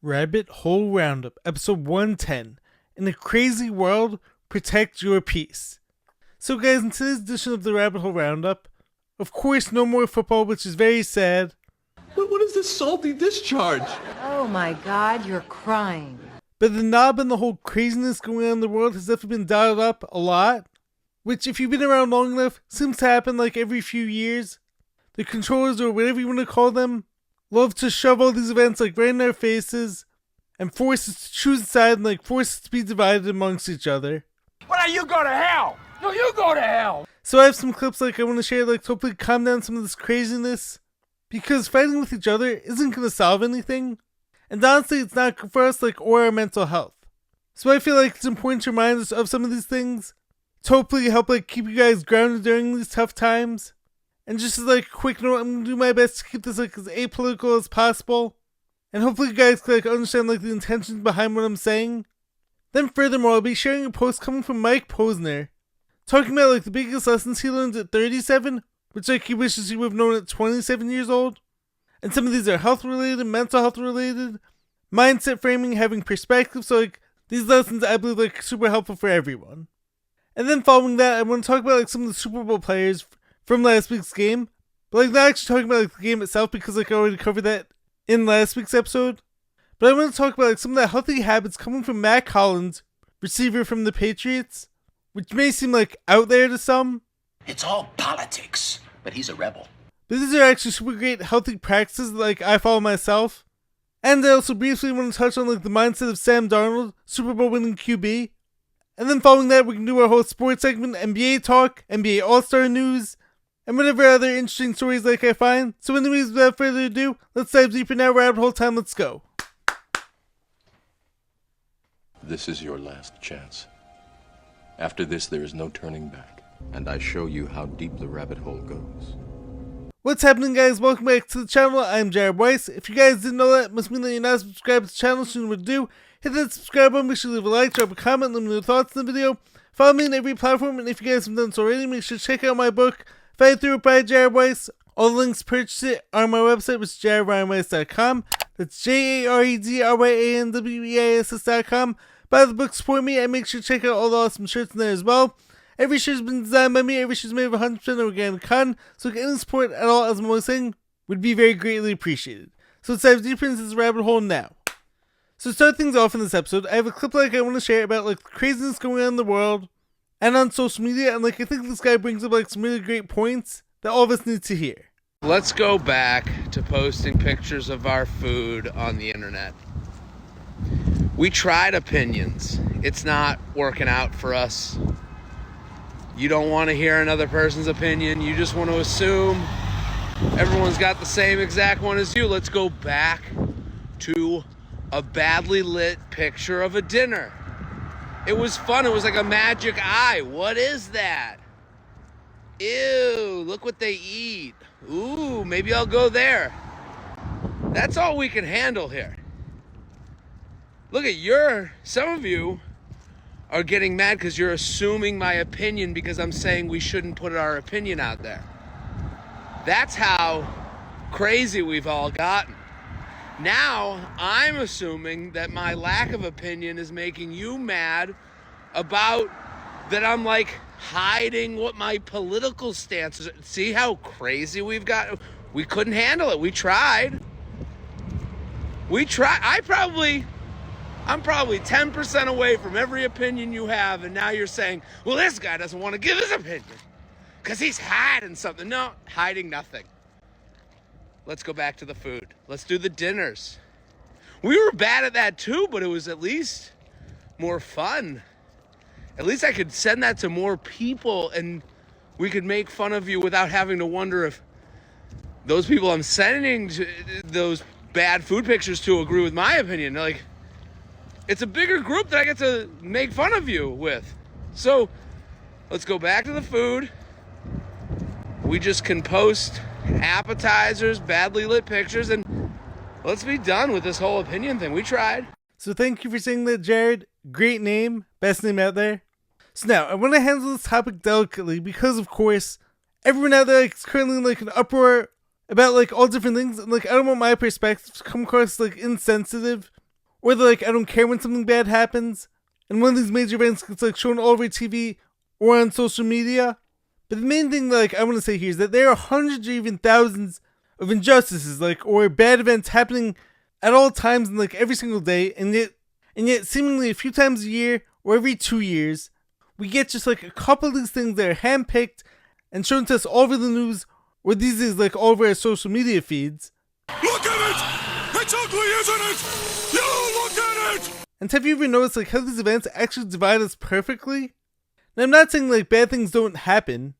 Rabbit Hole Roundup, episode 110. In a crazy world, protect your peace. So guys, in today's edition of the Rabbit Hole Roundup, of course no more football, which is very sad. What is this salty discharge? Oh my God, you're crying. But the knob and the whole craziness going on in the world has definitely been dialed up a lot. Which, if you've been around long enough, seems to happen like every few years. The controllers, or whatever you want to call them, love to shove all these events like right in our faces and force us to choose a side and like force us to be divided amongst each other. Well, now you go to hell! No, you go to hell! So I have some clips like I want to share like to hopefully calm down some of this craziness, because fighting with each other isn't going to solve anything, and honestly it's not good for us like or our mental health. So I feel like it's important to remind us of some of these things to hopefully help like keep you guys grounded during these tough times. And just as like a quick note, I'm going to do my best to keep this like as apolitical as possible. And hopefully you guys can like understand like the intentions behind what I'm saying. Then furthermore, I'll be sharing a post coming from Mike Posner, talking about like the biggest lessons he learned at 37, which like he wishes he would have known at 27 years old. And some of these are health related, mental health related, mindset framing, having perspective. So like these lessons I believe like super helpful for everyone. And then following that, I want to talk about like some of the Super Bowl players from last week's game, but like not actually talking about like the game itself because like I already covered that in last week's episode. But I want to talk about like some of the healthy habits coming from Mack Hollins, receiver from the Patriots, which may seem like out there to some. It's all politics, but he's a rebel. But these are actually super great healthy practices that like I follow myself. And I also briefly want to touch on like the mindset of Sam Darnold, Super Bowl winning QB. And then following that, we can do our whole sports segment, NBA talk, NBA All-Star news, and whatever other interesting stories like I find. So anyways, without further ado, let's dive deeper now. Rabbit hole time, let's go. This is your last chance. After this, there is no turning back. And I show you how deep the rabbit hole goes. What's happening, guys? Welcome back to the channel. I'm Jared Weiss. If you guys didn't know that, it must mean that you're not subscribed to the channel, so you know what to do. Hit that subscribe button, make sure to leave a like, drop a comment, let me know your thoughts in the video. Follow me on every platform, and if you guys haven't done so already, make sure to check out my book, Fight Through It by Jared Weiss. All the links to purchase it are on my website, which is jaredryanweiss.com. That's JAREDRYANWEISS.com. Buy the book, support me, and make sure to check out all the awesome shirts in there as well. Every shirt has been designed by me, every shirt is made of 100% organic cotton, so any support at all, as I'm always saying, would be very greatly appreciated. So let's dive deeper into this rabbit hole now. So to start things off in this episode, I have a clip like I want to share about like the craziness going on in the world and on social media, and like I think this guy brings up like some really great points that all of us need to hear. Let's go back to posting pictures of our food on the internet. We tried opinions. It's not working out for us. You don't want to hear another person's opinion. You just want to assume everyone's got the same exact one as you. Let's go back to a badly lit picture of a dinner. It was fun. It was like a magic eye. What is that? Ew, look what they eat. Ooh, maybe I'll go there. That's all we can handle here. Look at some of you are getting mad because you're assuming my opinion because I'm saying we shouldn't put our opinion out there. That's how crazy we've all gotten. Now, I'm assuming that my lack of opinion is making you mad about that I'm like hiding what my political stance is. See how crazy we've got? We couldn't handle it. We tried. I'm probably 10% away from every opinion you have, and now you're saying, well, this guy doesn't want to give his opinion because he's hiding something. No, hiding nothing. Let's go back to the food. Let's do the dinners. We were bad at that too, but it was at least more fun. At least I could send that to more people and we could make fun of you without having to wonder if those people I'm sending those bad food pictures to agree with my opinion. Like, it's a bigger group that I get to make fun of you with. So let's go back to the food. We just can post appetizers, badly lit pictures, and let's be done with this whole opinion thing. We tried. So thank you for saying that, Jared. Great name. Best name out there. So now, I want to handle this topic delicately because, of course, everyone out there is currently in like an uproar about like all different things, and like I don't want my perspective to come across like insensitive or they're like, I don't care when something bad happens, and one of these major events gets like shown all over TV or on social media. But the main thing that like I want to say here is that there are hundreds or even thousands of injustices or bad events happening at all times and every single day, and yet seemingly a few times a year or every 2 years, we get just a couple of these things that are handpicked and shown to us all over the news, or these days all over our social media feeds. Look at it! It's ugly, isn't it? You look at it! And have you ever noticed how these events actually divide us perfectly? And I'm not saying bad things don't happen,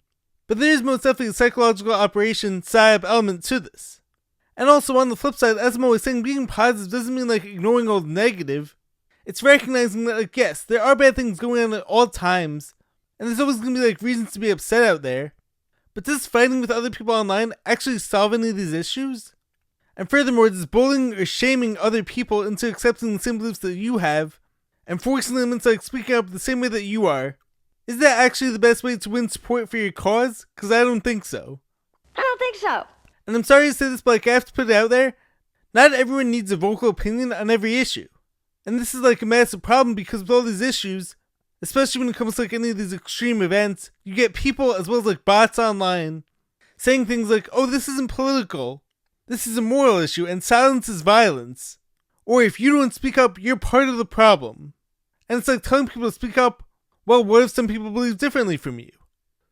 but there is most definitely a psychological operation, psyop element to this. And also on the flip side, as I'm always saying, being positive doesn't mean ignoring all the negative. It's recognizing that yes, there are bad things going on at all times, and there's always going to be reasons to be upset out there. But does fighting with other people online actually solve any of these issues? And furthermore, does bullying or shaming other people into accepting the same beliefs that you have, and forcing them into speaking up the same way that you are, is that actually the best way to win support for your cause? Because I don't think so. I don't think so. And I'm sorry to say this, but I have to put it out there. Not everyone needs a vocal opinion on every issue. And this is a massive problem because with all these issues, especially when it comes to any of these extreme events, you get people as well as bots online saying things oh, this isn't political. This is a moral issue and silence is violence. Or if you don't speak up, you're part of the problem. And it's telling people to speak up. Well, what if some people believe differently from you?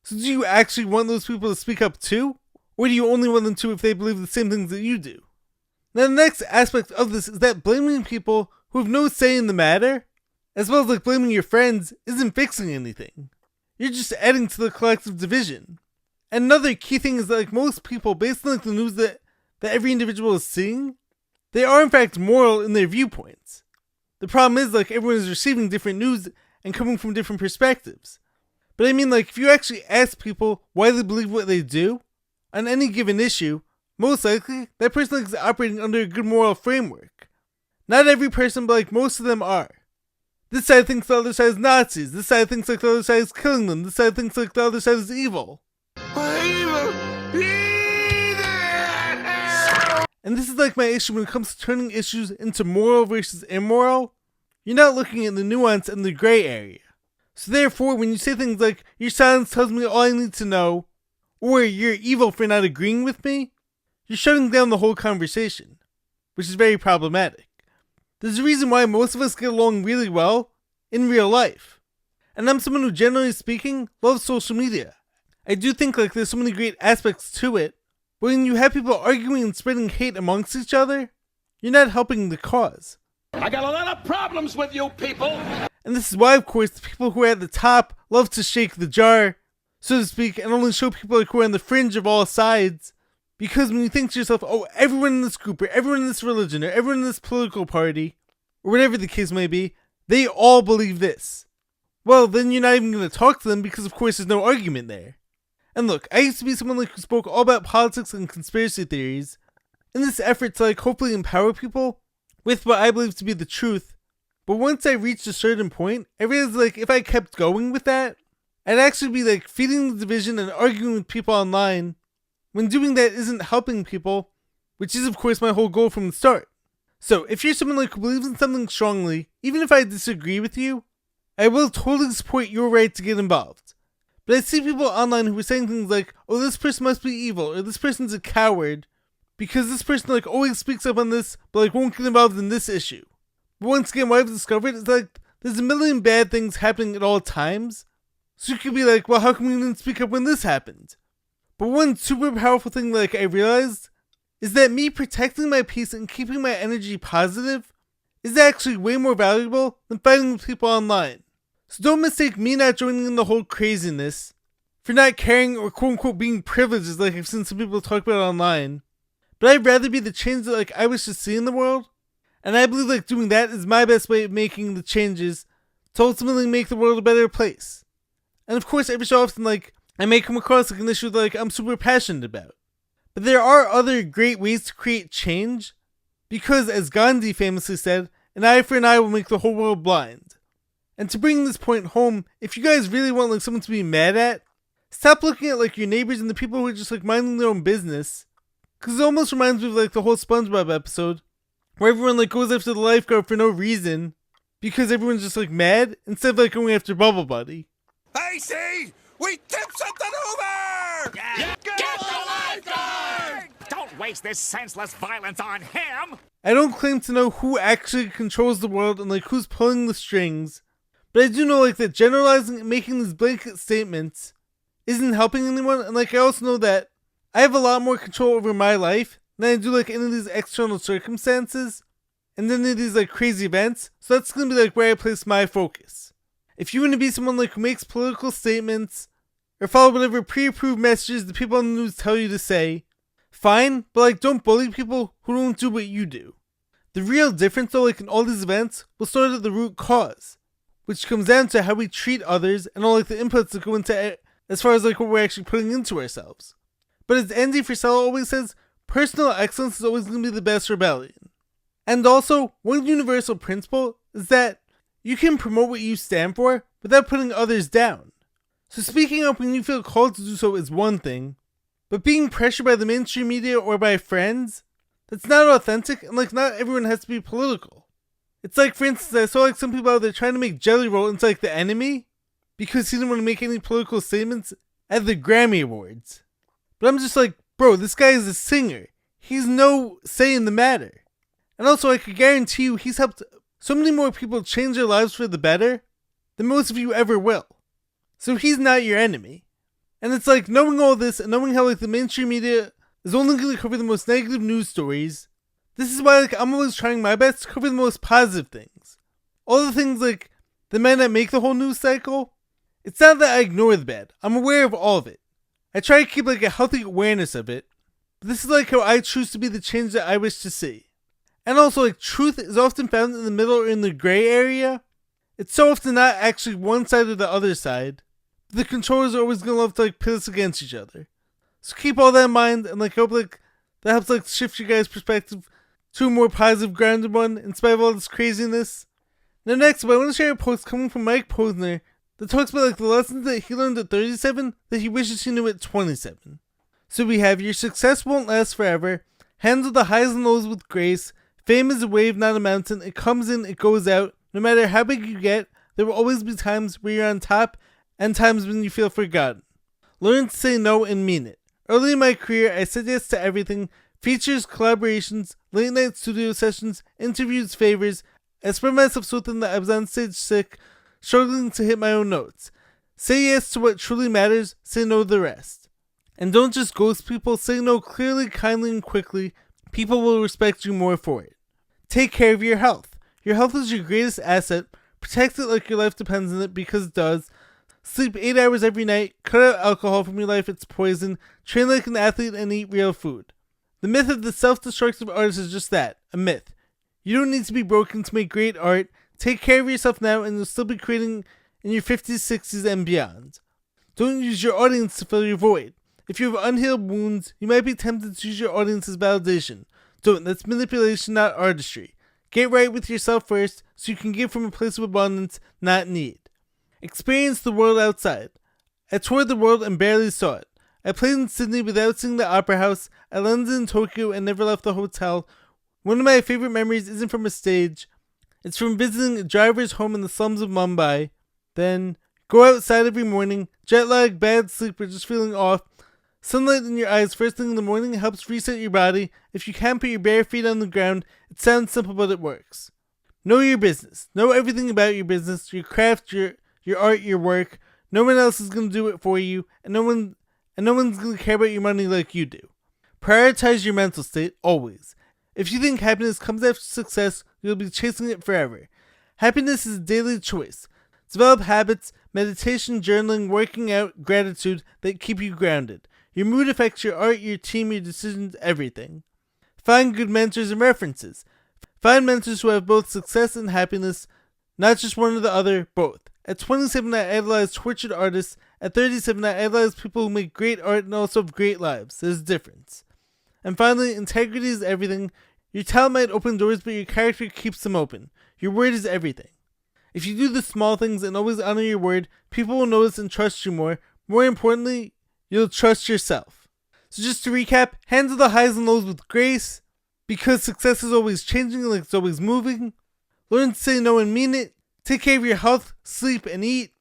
So do you actually want those people to speak up too? Or do you only want them to if they believe the same things that you do? Now the next aspect of this is that blaming people who have no say in the matter, as well as blaming your friends, isn't fixing anything. You're just adding to the collective division. And another key thing is that most people, based on the news that every individual is seeing, they are in fact moral in their viewpoints. The problem is everyone is receiving different news and coming from different perspectives. But I mean if you actually ask people why they believe what they do on any given issue, most likely that person is operating under a good moral framework. Not every person, but most of them are. This side thinks the other side is Nazis. This side thinks the other side is killing them. This side thinks the other side is evil. And this is my issue when it comes to turning issues into moral versus immoral. You're not looking at the nuance and the gray area. So therefore, when you say things your silence tells me all I need to know, or you're evil for not agreeing with me, you're shutting down the whole conversation, which is very problematic. There's a reason why most of us get along really well in real life. And I'm someone who, generally speaking, loves social media. I do think there's so many great aspects to it, but when you have people arguing and spreading hate amongst each other, you're not helping the cause. I got a lot of problems with you people. And this is why, of course, the people who are at the top love to shake the jar, so to speak, and only show people who are on the fringe of all sides. Because when you think to yourself, oh, everyone in this group, or everyone in this religion, or everyone in this political party, or whatever the case may be, they all believe this. Well, then you're not even going to talk to them because, of course, there's no argument there. And look, I used to be someone who spoke all about politics and conspiracy theories in this effort to hopefully empower people with what I believe to be the truth. But once I reached a certain point, I realized if I kept going with that, I'd actually be feeding the division and arguing with people online, when doing that isn't helping people, which is of course my whole goal from the start. So if you're someone who believes in something strongly, even if I disagree with you, I will totally support your right to get involved. But I see people online who are saying things oh, this person must be evil, or this person's a coward, because this person always speaks up on this, but won't get involved in this issue. But once again, what I've discovered is there's a million bad things happening at all times, so you could be well, how come you didn't speak up when this happened? But one super powerful thing I realized is that me protecting my peace and keeping my energy positive is actually way more valuable than fighting with people online. So don't mistake me not joining in the whole craziness for not caring or quote-unquote being privileged as I've seen some people talk about online. But I'd rather be the change that I wish to see in the world, and I believe doing that is my best way of making the changes to ultimately make the world a better place. And of course, every so often I may come across an issue that I'm super passionate about. But there are other great ways to create change, because as Gandhi famously said, an eye for an eye will make the whole world blind. And to bring this point home, if you guys really want someone to be mad at, stop looking at your neighbors and the people who are just minding their own business. Because it almost reminds me of the whole SpongeBob episode, where everyone like goes after the lifeguard for no reason because everyone's just like mad instead of like going after Bubble Buddy. Hey, see? We tipped something over! Get the lifeguard! Don't waste this senseless violence on him! I don't claim to know who actually controls the world and like who's pulling the strings, but I do know like that generalizing and making these blanket statements isn't helping anyone, and like I also know that I have a lot more control over my life than I do like any of these external circumstances and any of these like crazy events, so that's gonna be like where I place my focus. If you want to be someone like who makes political statements or follow whatever pre-approved messages the people on the news tell you to say, fine, but like don't bully people who don't do what you do. The real difference though, like in all these events, will start at the root cause, which comes down to how we treat others and all like the inputs that go into it as far as like what we're actually putting into ourselves. But as Andy Frisella always says, personal excellence is always going to be the best rebellion. And also, one universal principle is that you can promote what you stand for without putting others down. So speaking up when you feel called to do so is one thing, but being pressured by the mainstream media or by friends, that's not authentic, and like not everyone has to be political. It's like, for instance, I saw like some people out there trying to make Jelly Roll into like the enemy because he didn't want to make any political statements at the Grammy Awards. But I'm just like, bro, this guy is a singer. He's no say in the matter. And also, I could guarantee you he's helped so many more people change their lives for the better than most of you ever will. So he's not your enemy. And it's like, knowing all this and knowing how like the mainstream media is only going to cover the most negative news stories, this is why like I'm always trying my best to cover the most positive things. All the things like the men that make the whole news cycle, it's not that I ignore the bad. I'm aware of all of it. I try to keep like a healthy awareness of it, but this is like how I choose to be the change that I wish to see. And also like truth is often found in the middle or in the gray area. It's so often not actually one side or the other side. But the controllers are always going to love to like pit us against each other. So keep all that in mind and like hope like that helps like shift your guys' perspective to a more positive, grounded one in spite of all this craziness. Now next up, I want to share a post coming from Mike Posner that talks about like the lessons that he learned at 37 that he wishes he knew at 27. So we have: your success won't last forever. Handle the highs and lows with grace. Fame is a wave, not a mountain. It comes in, it goes out. No matter how big you get, there will always be times where you're on top and times when you feel forgotten. Learn to say no and mean it. Early in my career, I said yes to everything. Features, collaborations, late night studio sessions, interviews, favors. I spread myself so thin that I was on stage sick, struggling to hit my own notes. Say yes to what truly matters, say no to the rest. And don't just ghost people, say no clearly, kindly, and quickly. People will respect you more for it. Take care of your health. Your health is your greatest asset. Protect it like your life depends on it, because it does. Sleep 8 hours every night. Cut out alcohol from your life, it's poison. Train like an athlete and eat real food. The myth of the self-destructive artist is just that, a myth. You don't need to be broken to make great art. Take care of yourself now and you'll still be creating in your 50s, 60s, and beyond. Don't use your audience to fill your void. If you have unhealed wounds, you might be tempted to use your audience as validation. Don't. That's manipulation, not artistry. Get right with yourself first so you can give from a place of abundance, not need. Experience the world outside. I toured the world and barely saw it. I played in Sydney without seeing the Opera House. I landed in Tokyo and never left the hotel. One of my favorite memories isn't from a stage. It's from visiting a driver's home in the slums of Mumbai. Then, go outside every morning. Jet lag, bad sleep, or just feeling off. Sunlight in your eyes first thing in the morning helps reset your body. If you can't put your bare feet on the ground, it sounds simple but it works. Know your business. Know everything about your business, your craft, your art, your work. No one else is going to do it for you, and no one's going to care about your money like you do. Prioritize your mental state, always. If you think happiness comes after success, you'll be chasing it forever. Happiness is a daily choice. Develop habits, meditation, journaling, working out, gratitude that keep you grounded. Your mood affects your art, your team, your decisions, everything. Find good mentors and references. Find mentors who have both success and happiness, not just one or the other, both. At 27, I idolized tortured artists. At 37, I idolize people who make great art and also have great lives. There's a difference. And finally, integrity is everything. Your talent might open doors, but your character keeps them open. Your word is everything. If you do the small things and always honor your word, people will notice and trust you more. More importantly, you'll trust yourself. So just to recap, handle the highs and lows with grace. because success is always changing, like it's always moving. Learn to say no and mean it. Take care of your health, sleep, and eat.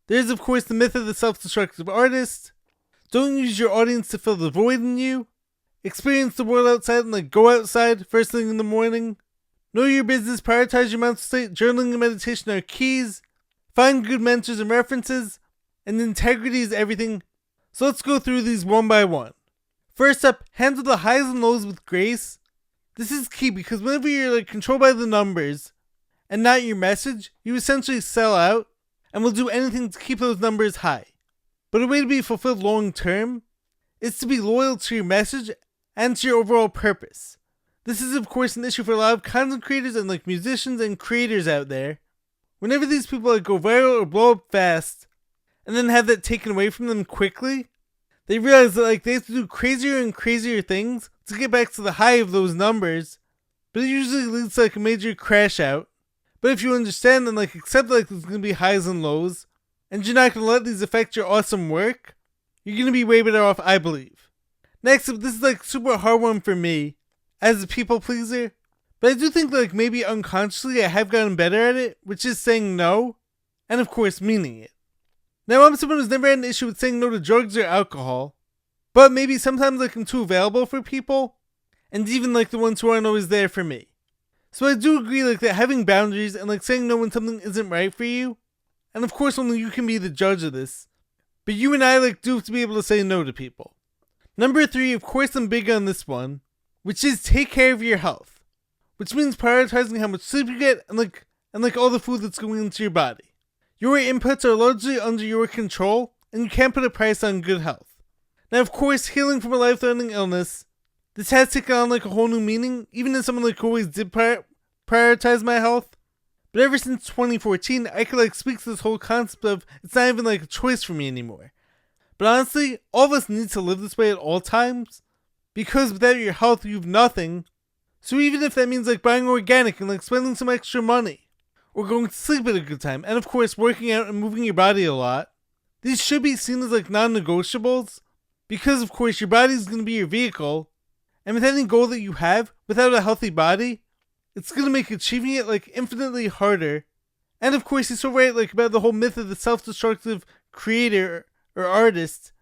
There's of course the myth of the self-destructive artist. Don't use your audience to fill the void in you. Experience the world outside and go outside first thing in the morning. Know your business, prioritize your mental state, journaling and meditation are keys. Find good mentors and references. And integrity is everything. So let's go through these one by one. First up, handle the highs and lows with grace. This is key because whenever you're controlled by the numbers and not your message, you essentially sell out and will do anything to keep those numbers high. But a way to be fulfilled long term is to be loyal to your message and to your overall purpose. This is of course an issue for a lot of content creators and musicians and creators out there. Whenever these people go viral or blow up fast and then have that taken away from them quickly, they realize that they have to do crazier and crazier things to get back to the high of those numbers, but it usually leads to a major crash out. But if you understand and accept there's going to be highs and lows, and you're not going to let these affect your awesome work, you're going to be way better off, I believe. Next up, this is super hard one for me, as a people pleaser, but I do think maybe unconsciously I have gotten better at it, which is saying no, and of course meaning it. Now I'm someone who's never had an issue with saying no to drugs or alcohol, but maybe sometimes I'm too available for people, and even the ones who aren't always there for me. So I do agree that having boundaries and saying no when something isn't right for you, and of course only you can be the judge of this, but you and I do have to be able to say no to people. Number 3, of course I'm big on this one, which is take care of your health, which means prioritizing how much sleep you get and all the food that's going into your body. Your inputs are largely under your control, and you can't put a price on good health. Now of course, healing from a life-threatening illness, this has taken on a whole new meaning, even as someone who always did prioritize my health. But ever since 2014, I could speak to this whole concept of it's not even a choice for me anymore. But honestly, all of us need to live this way at all times, because without your health you have nothing. So even if that means buying organic and spending some extra money, or going to sleep at a good time, and of course working out and moving your body a lot, these should be seen as non-negotiables, because of course your body is going to be your vehicle, and with any goal that you have, without a healthy body, it's going to make achieving it infinitely harder. And of course he's so right about the whole myth of the self-destructive creator or artist,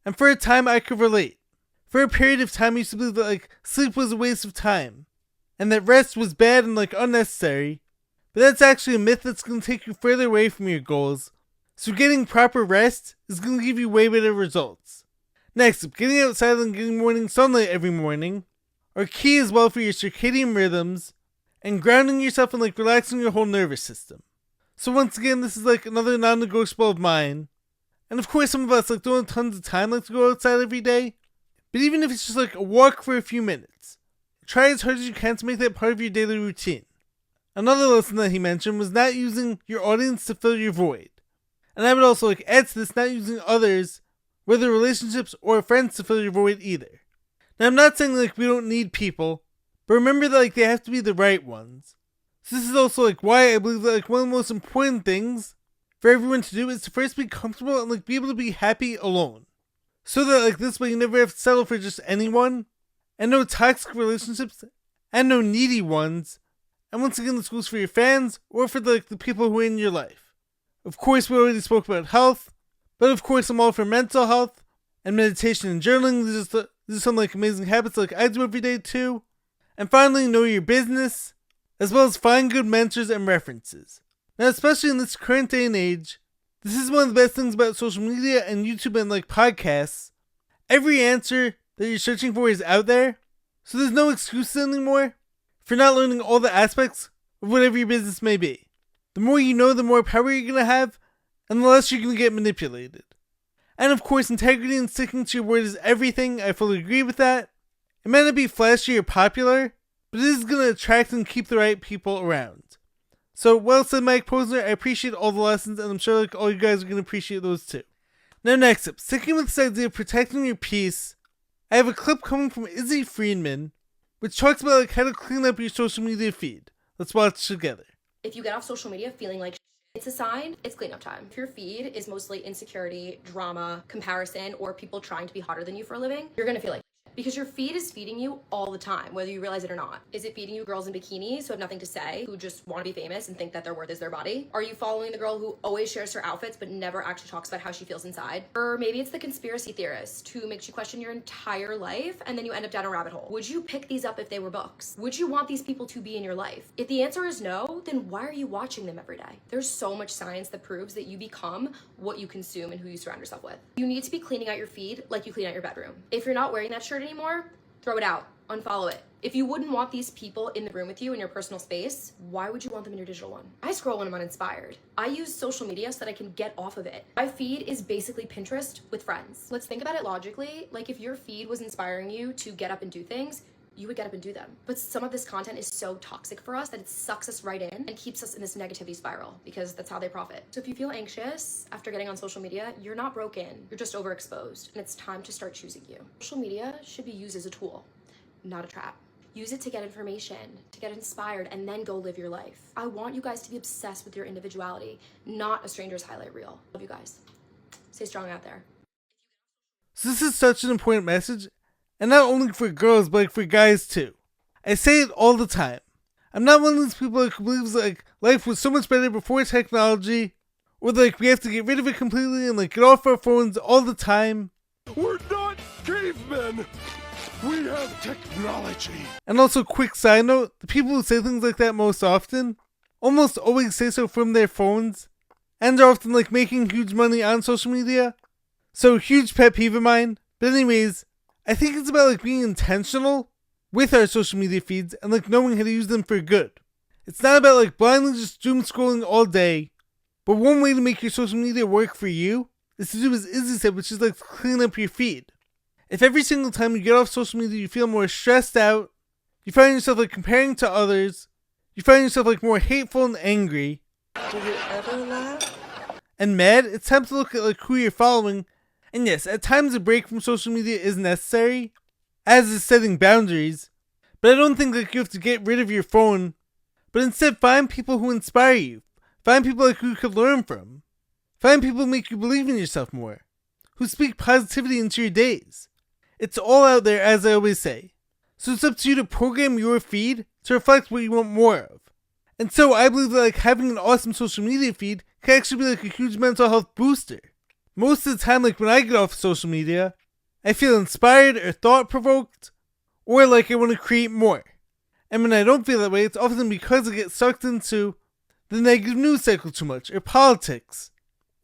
and for a time I could relate. For a period of time I used to believe that sleep was a waste of time, and that rest was bad and unnecessary, but that's actually a myth that's going to take you further away from your goals, so getting proper rest is going to give you way better results. Next up, getting outside and getting morning sunlight every morning are key as well for your circadian rhythms, and grounding yourself and relaxing your whole nervous system. So once again, this is another non-negotiable of mine. And of course some of us don't have tons of time to go outside every day, but even if it's just a walk for a few minutes, try as hard as you can to make that part of your daily routine. Another lesson that he mentioned was not using your audience to fill your void. And I would also add to this, not using others, whether relationships or friends, to fill your void either. Now I'm not saying we don't need people, but remember that they have to be the right ones. So this is also why I believe that one of the most important things for everyone to do is to first be comfortable and be able to be happy alone. So that this way you never have to settle for just anyone, and no toxic relationships, and no needy ones. And once again, this goes for your fans or for the people who are in your life. Of course, we already spoke about health, but of course I'm all for mental health and meditation and journaling. These are some amazing habits I do every day too. And finally, know your business, as well as find good mentors and references. Now, especially in this current day and age, this is one of the best things about social media and YouTube and podcasts. Every answer that you're searching for is out there, so there's no excuses anymore for not learning all the aspects of whatever your business may be. The more you know, the more power you're going to have, and the less you're going to get manipulated. And of course, integrity and sticking to your word is everything. I fully agree with that. It may not be flashy or popular, but it is going to attract and keep the right people around. So, well said, Mike Posner. I appreciate all the lessons, and I'm sure all you guys are going to appreciate those too. Now next up, sticking with this idea of protecting your peace, I have a clip coming from Izzy Friedman, which talks about how to clean up your social media feed. Let's watch together. If you get off social media feeling like it's a sign, it's cleanup time. If your feed is mostly insecurity, drama, comparison, or people trying to be hotter than you for a living, you're gonna feel like Because your feed is feeding you all the time, whether you realize it or not. Is it feeding you girls in bikinis who have nothing to say, who just want to be famous and think that their worth is their body? Are you following the girl who always shares her outfits but never actually talks about how she feels inside? Or maybe it's the conspiracy theorist who makes you question your entire life and then you end up down a rabbit hole. Would you pick these up if they were books? Would you want these people to be in your life? If the answer is no, then why are you watching them every day? There's so much science that proves that you become what you consume and who you surround yourself with. You need to be cleaning out your feed like you clean out your bedroom. If you're not wearing that shirt anymore, throw it out, unfollow it. If you wouldn't want these people in the room with you in your personal space, why would you want them in your digital one? I scroll when I'm uninspired. I use social media so that I can get off of it. My feed is basically Pinterest with friends. Let's think about it logically. Like if your feed was inspiring you to get up and do things, you would get up and do them. But some of this content is so toxic for us that it sucks us right in and keeps us in this negativity spiral because that's how they profit. So if you feel anxious after getting on social media, you're not broken, you're just overexposed, and it's time to start choosing you. Social media should be used as a tool, not a trap. Use it to get information, to get inspired, and then go live your life. I want you guys to be obsessed with your individuality, not a stranger's highlight reel. Love you guys. Stay strong out there. So this is such an important message, and not only for girls, but like for guys too. I say it all the time. I'm not one of those people who believes like life was so much better before technology, or like we have to get rid of it completely and like get off our phones all the time. We're not cavemen. We have technology. And also, quick side note, the people who say things like that most often, almost always say so from their phones, and are often like making huge money on social media. So huge pet peeve of mine. But anyways, I think it's about like being intentional with our social media feeds and like knowing how to use them for good. It's not about like blindly just doom scrolling all day, but one way to make your social media work for you is to do as Izzy said, which is like clean up your feed. If every single time you get off social media you feel more stressed out, you find yourself like comparing to others, you find yourself like more hateful and angry, Do you ever laugh? and mad, it's time to look at like who you're following. And yes, at times a break from social media is necessary, as is setting boundaries, but I don't think like you have to get rid of your phone, but instead find people who inspire you, find people like who you could learn from, find people who make you believe in yourself more, who speak positivity into your days. It's all out there, as I always say. So it's up to you to program your feed to reflect what you want more of. And so I believe that like having an awesome social media feed can actually be like a huge mental health booster. Most of the time, like when I get off social media, I feel inspired or thought-provoked, or like I want to create more. And when I don't feel that way, it's often because I get sucked into the negative news cycle too much, or politics.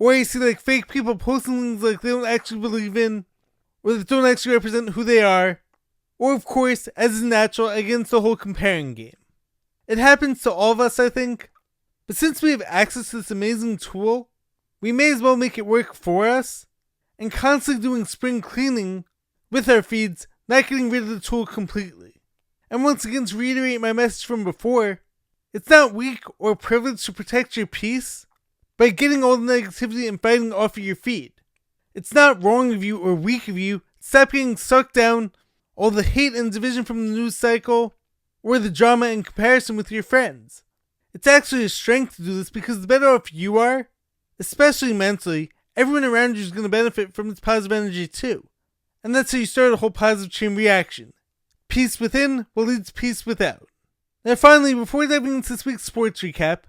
Or I see like fake people posting things like they don't actually believe in, or that don't actually represent who they are, or of course, as is natural, against the whole comparing game. It happens to all of us, I think, but since we have access to this amazing tool, we may as well make it work for us, and constantly doing spring cleaning with our feeds, not getting rid of the tool completely. And once again, to reiterate my message from before, it's not weak or privileged to protect your peace by getting all the negativity and fighting off of your feed. It's not wrong of you or weak of you to stop getting sucked down all the hate and division from the news cycle or the drama and comparison with your friends. It's actually a strength to do this because the better off you are, especially mentally, everyone around you is going to benefit from its positive energy too. And that's how you start a whole positive chain reaction. Peace within will lead to peace without. Now finally, before diving into this week's sports recap,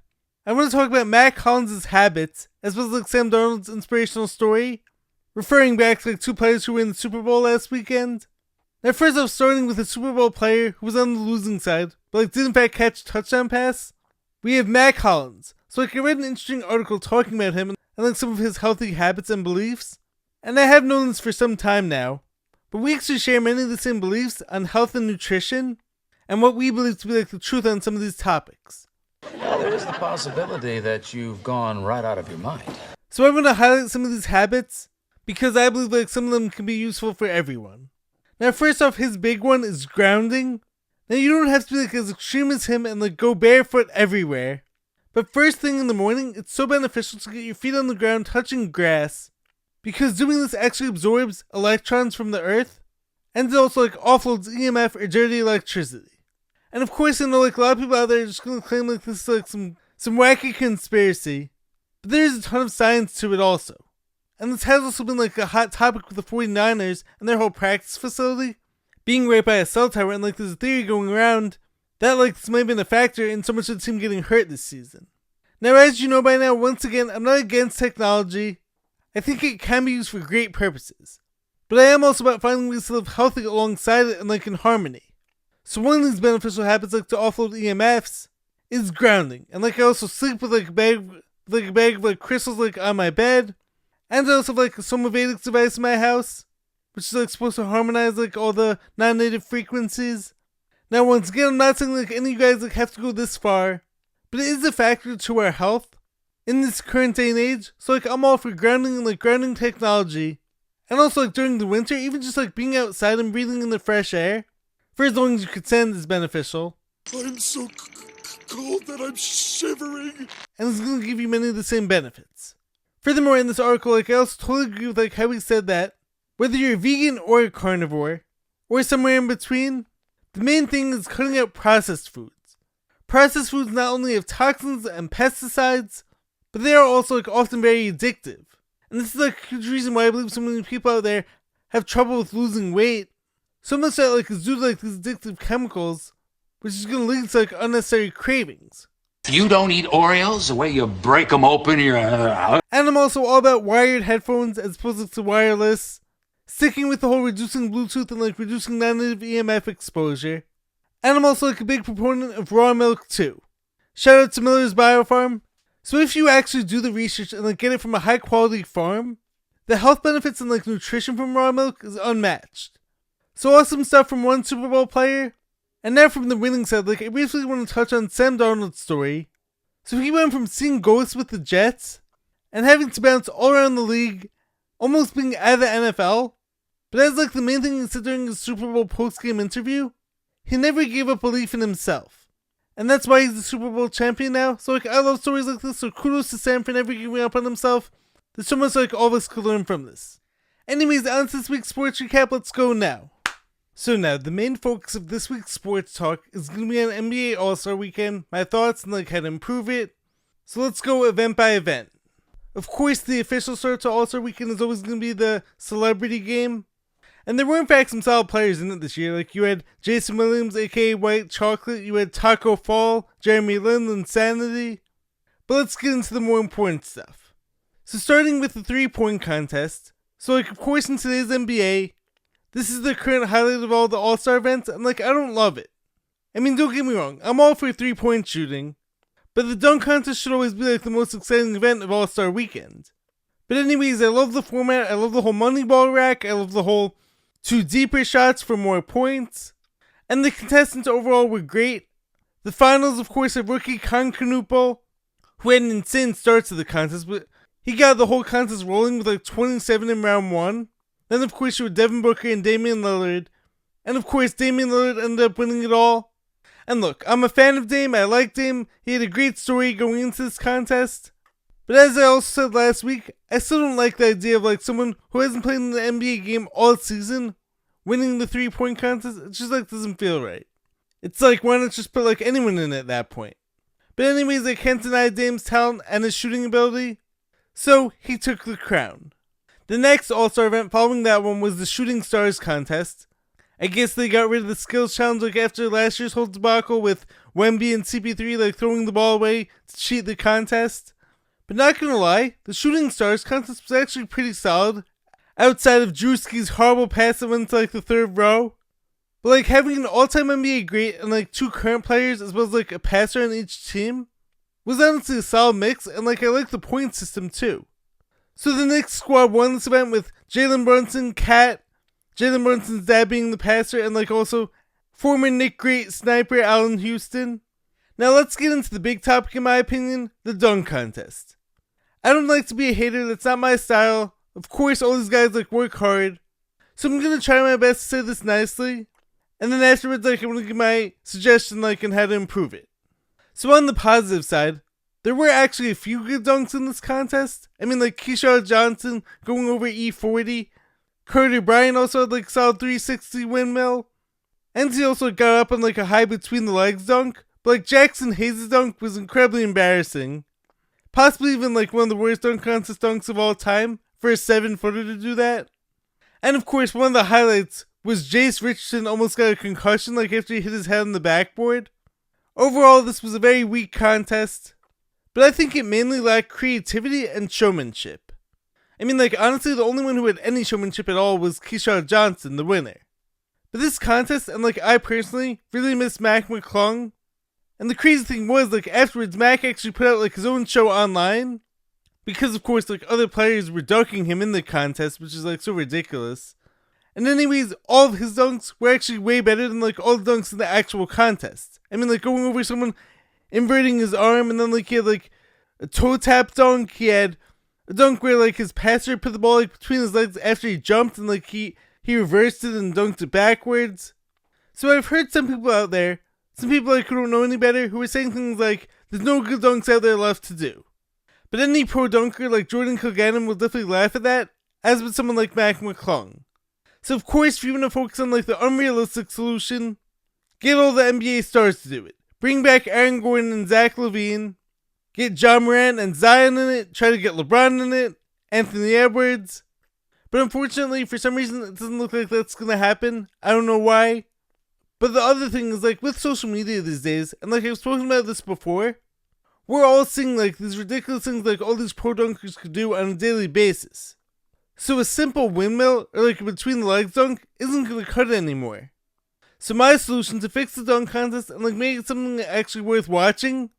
I want to talk about Mack Hollins' habits, as well as like Sam Darnold's inspirational story, referring back to like two players who were in the Super Bowl last weekend. Now first off, starting with a Super Bowl player who was on the losing side, but like did in fact catch a touchdown pass, we have Mack Hollins. So like I read an interesting article talking about him and like some of his healthy habits and beliefs, and I have known this for some time now, but we actually share many of the same beliefs on health and nutrition, and what we believe to be like the truth on some of these topics. Yeah, there is the possibility that you've gone right out of your mind. So I want to highlight some of these habits, because I believe like some of them can be useful for everyone. Now first off, his big one is grounding. Now you don't have to be like as extreme as him and like go barefoot everywhere, but first thing in the morning, it's so beneficial to get your feet on the ground touching grass, because doing this actually absorbs electrons from the earth, and it also like offloads EMF or dirty electricity. And of course, I know like a lot of people out there are just going to claim like this is like some wacky conspiracy, but there is a ton of science to it also. And this has also been like a hot topic with the 49ers and their whole practice facility, being right by a cell tower, and like there's a theory going around that like this might have been a factor in so much of the team getting hurt this season. Now, as you know by now, once again, I'm not against technology. I think it can be used for great purposes. But I am also about finding ways to live healthy alongside it and like in harmony. So one of these beneficial habits, like to offload EMFs, is grounding. And like I also sleep with like a bag of like crystals like on my bed. And I also have like a Somavedics device in my house, which is like supposed to harmonize like all the non-native frequencies. Now once again, I'm not saying like any of you guys like have to go this far, but it is a factor to our health in this current day and age. So like I'm all for grounding and like grounding technology. And also like during the winter, even just like being outside and breathing in the fresh air, for as long as you could stand, is beneficial. I'm so cold that I'm shivering. And it's going to give you many of the same benefits. Furthermore, in this article, like I also totally agree with like how he said that whether you're a vegan or a carnivore, or somewhere in between, the main thing is cutting out processed foods. Processed foods not only have toxins and pesticides, but they are also like often very addictive. And this is like a huge reason why I believe so many people out there have trouble with losing weight. So much that like is due to like these addictive chemicals, which is going to lead to like unnecessary cravings. You don't eat Oreos the way you break them open. And I'm also all about wired headphones as opposed to wireless. Sticking with the whole reducing Bluetooth and like reducing non-native EMF exposure. And I'm also like a big proponent of raw milk too. Shout out to Miller's Biofarm. So if you actually do the research and like get it from a high quality farm, the health benefits and like nutrition from raw milk is unmatched. So awesome stuff from one Super Bowl player. And now from the winning side, like I briefly want to touch on Sam Darnold's story. So he went from seeing ghosts with the Jets and having to bounce all around the league, almost being out of the NFL. But as like the main thing he said during his Super Bowl post-game interview, he never gave up belief in himself. And that's why he's the Super Bowl champion now. So like I love stories like this, so kudos to Sam for never giving up on himself. There's so much like all of us could learn from this. Anyways, on to this week's sports recap, let's go now. So now, the main focus of this week's sports talk is going to be on NBA All-Star Weekend, my thoughts and like how to improve it. So let's go event by event. Of course, the official start to All-Star Weekend is always going to be the celebrity game. And there were in fact some solid players in it this year, like you had Jason Williams, aka White Chocolate, you had Taco Fall, Jeremy Lin, Insanity. But let's get into the more important stuff. So starting with the 3-point contest, so like of course in today's NBA, this is the current highlight of all the All-Star events, and like I don't love it. I mean, don't get me wrong, I'm all for 3-point shooting, but the dunk contest should always be like the most exciting event of All-Star Weekend. But anyways, I love the format, I love the whole Moneyball rack, I love the whole 2 deeper shots for more points, and the contestants overall were great. The finals, of course, have rookie Concanoopal, who had an insane start to the contest, but he got the whole contest rolling with like 27 in round 1. Then, of course, you had Devin Booker and Damian Lillard. And, of course, Damian Lillard ended up winning it all. And look, I'm a fan of Dame. I like Dame. He had a great story going into this contest. But as I also said last week, I still don't like the idea of like someone who hasn't played in the NBA game all season winning the 3-point contest. It just like doesn't feel right. It's like, why not just put like anyone in at that point? But anyways, I can't deny Dame's talent and his shooting ability. So, he took the crown. The next All-Star event following that one was the Shooting Stars contest. I guess they got rid of the skills challenge like after last year's whole debacle with Wemby and CP3 like throwing the ball away to cheat the contest. But not gonna lie, the Shooting Stars contest was actually pretty solid. Outside of Drewski's horrible pass that went to like the 3rd row. But like having an all-time NBA great and like 2 current players as well as like a passer on each team was honestly a solid mix, and like I like the point system too. So the Knicks squad won this event with Jalen Brunson, Cat, Jalen Brunson's dad being the passer, and like also former Knick great sniper Allen Houston. Now let's get into the big topic in my opinion, the dunk contest. I don't like to be a hater, that's not my style. Of course all these guys like work hard. So I'm gonna try my best to say this nicely. And then afterwards like I'm gonna give my suggestion like on how to improve it. So on the positive side, there were actually a few good dunks in this contest. I mean, like Keyshawn Johnson going over E40. Carter Bryant also had like solid 360 windmill. And he also got up on like a high between the legs dunk. But like Jackson Hayes' dunk was incredibly embarrassing. Possibly even like one of the worst dunk contest dunks of all time for a 7-footer to do that. And of course, one of the highlights was Jace Richardson almost got a concussion like after he hit his head on the backboard. Overall, this was a very weak contest, but I think it mainly lacked creativity and showmanship. I mean, like, honestly, the only one who had any showmanship at all was Keyshawn Johnson, the winner. But this contest, and like, I personally really miss Mac McClung. And the crazy thing was, like, afterwards, Mac actually put out like his own show online, because of course, like, other players were dunking him in the contest, which is like so ridiculous. And anyways, all of his dunks were actually way better than like all the dunks in the actual contest. I mean, like, going over someone, inverting his arm, and then like he had like a toe tap dunk. He had a dunk where like his passer put the ball like between his legs after he jumped, and like he reversed it and dunked it backwards. So I've heard some people out there, some people like who don't know any better, who are saying things like, there's no good dunks out there left to do. But any pro dunker like Jordan Kilganon will definitely laugh at that, as would someone like Mac McClung. So of course, if you want to focus on like the unrealistic solution, get all the NBA stars to do it. Bring back Aaron Gordon and Zach LaVine. Get Ja Morant and Zion in it. Try to get LeBron in it. Anthony Edwards. But unfortunately, for some reason, it doesn't look like that's going to happen. I don't know why. But the other thing is, like, with social media these days, and like I've spoken about this before, we're all seeing like these ridiculous things like all these pro dunkers could do on a daily basis. So a simple windmill or like a between the legs dunk isn't going to cut it anymore. So my solution to fix the dunk contest and like make it something actually worth watching,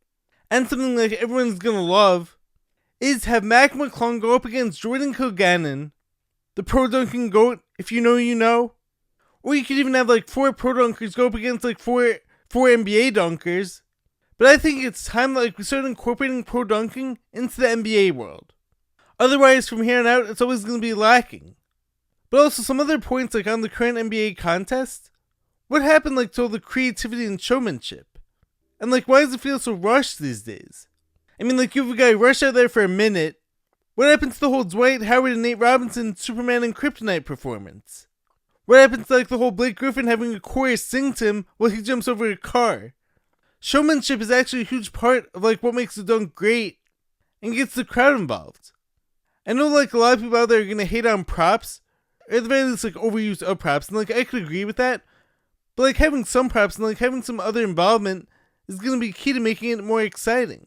and something like everyone's going to love, is have Mac McClung go up against Jordan Kilganon, the pro dunking GOAT, if you know you know. Or you could even have like 4 pro dunkers go up against like 4 NBA dunkers. But I think it's time that like we start incorporating pro dunking into the NBA world. Otherwise, from here on out, it's always going to be lacking. But also some other points like on the current NBA contest. What happened like to all the creativity and showmanship? And like, why does it feel so rushed these days? I mean, like, you have a guy rush out there for a minute. What happened to the whole Dwight Howard and Nate Robinson Superman and Kryptonite performance? What happened to like the whole Blake Griffin having a chorus sing to him while he jumps over a car? Showmanship is actually a huge part of like what makes a dunk great and gets the crowd involved. I know like a lot of people out there are gonna hate on props, or at the very least like overuse of props, and like I could agree with that. But like having some props and like having some other involvement is gonna be key to making it more exciting.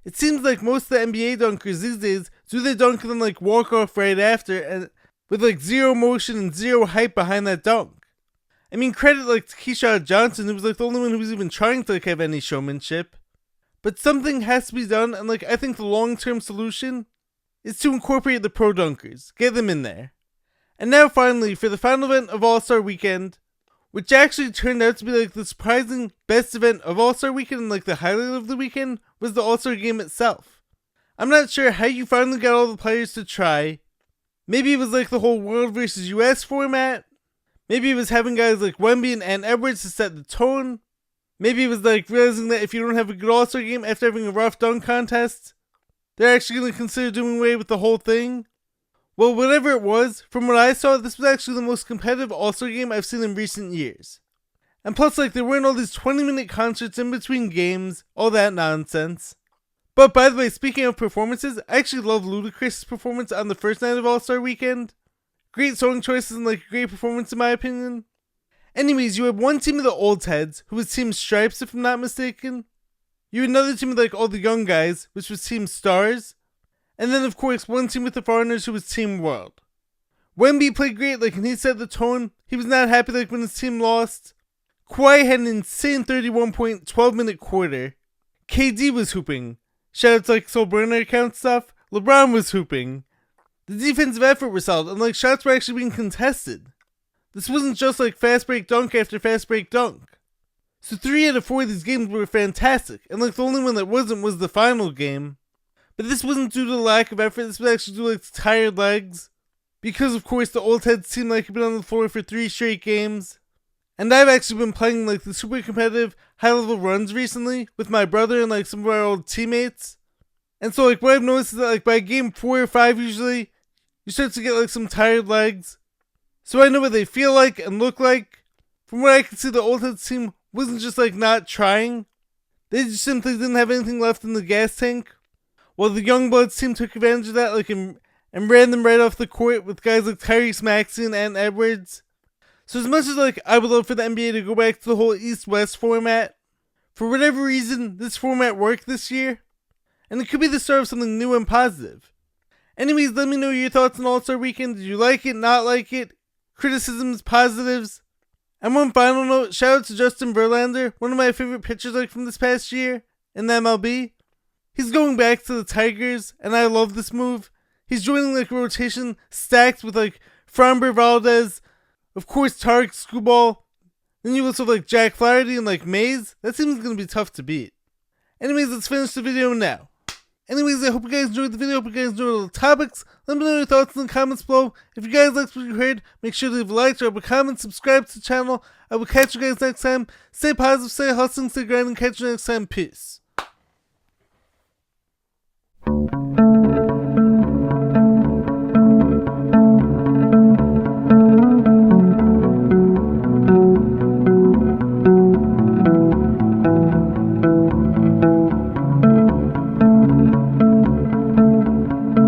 It seems like most of the NBA dunkers these days do their dunk and then like walk off right after, and with like zero motion and zero hype behind that dunk. I mean, credit like to Keyshawn Johnson, who was like the only one who was even trying to like have any showmanship. But something has to be done, and like I think the long-term solution is to incorporate the pro dunkers, get them in there. And now finally, for the final event of All-Star Weekend, which actually turned out to be like the surprising best event of All-Star Weekend and like the highlight of the weekend, was the All-Star Game itself. I'm not sure how you finally got all the players to try. Maybe it was like the whole World vs. US format. Maybe it was having guys like Wemby and Edwards to set the tone. Maybe it was like realizing that if you don't have a good All-Star game after having a rough dunk contest, they're actually going to consider doing away with the whole thing. Well, whatever it was, from what I saw, this was actually the most competitive All-Star game I've seen in recent years. And plus, like, there weren't all these 20-minute concerts in between games, all that nonsense. But by the way, speaking of performances, I actually love Ludacris' performance on the first night of All-Star Weekend. Great song choices and like a great performance in my opinion. Anyways, you had one team of the old heads, who was Team Stripes if I'm not mistaken. You had another team with like all the young guys, which was Team Stars. And then of course one team with the foreigners, who was Team World. Wemby played great, like, and he set the tone. He was not happy like when his team lost. Kawhi had an insane 31-point 12-minute quarter. KD was hooping. Shout out to like Soul Burner account stuff. LeBron was hooping. The defensive effort was solid, and like shots were actually being contested. This wasn't just like fast break dunk after fast break dunk. So 3 out of 4 of these games were fantastic, and like the only one that wasn't was the final game. But this wasn't due to the lack of effort, this was actually due to like tired legs. Because of course the old heads seemed like they'd been on the floor for 3 straight games. And I've actually been playing like the super competitive high level runs recently with my brother and like some of our old teammates. And so like what I've noticed is that like by game 4 or 5 usually, you start to get like some tired legs. So I know what they feel like and look like. From what I can see, the old heads team wasn't just like not trying. They just simply didn't have anything left in the gas tank. While the young bloods team took advantage of that, like and ran them right off the court with guys like Tyrese Maxey and Edwards. So as much as like I would love for the NBA to go back to the whole East-West format, for whatever reason, this format worked this year, and it could be the start of something new and positive. Anyways, let me know your thoughts on All-Star Weekend. Did you like it, not like it? Criticisms, positives? And one final note, shout out to Justin Verlander, one of my favorite pitchers like from this past year in the MLB. He's going back to the Tigers, and I love this move. He's joining like a rotation stacked with like Framber Valdez, of course Tarek Skubal. Then you also have like Jack Flaherty and like Mays. That seems going to be tough to beat. Anyways, let's finish the video now. Anyways, I hope you guys enjoyed the video. I hope you guys enjoyed all the topics. Let me know your thoughts in the comments below. If you guys liked what you heard, make sure to leave a like, drop a comment, subscribe to the channel. I will catch you guys next time. Stay positive, stay hustling, stay grinding. Catch you next time. Peace.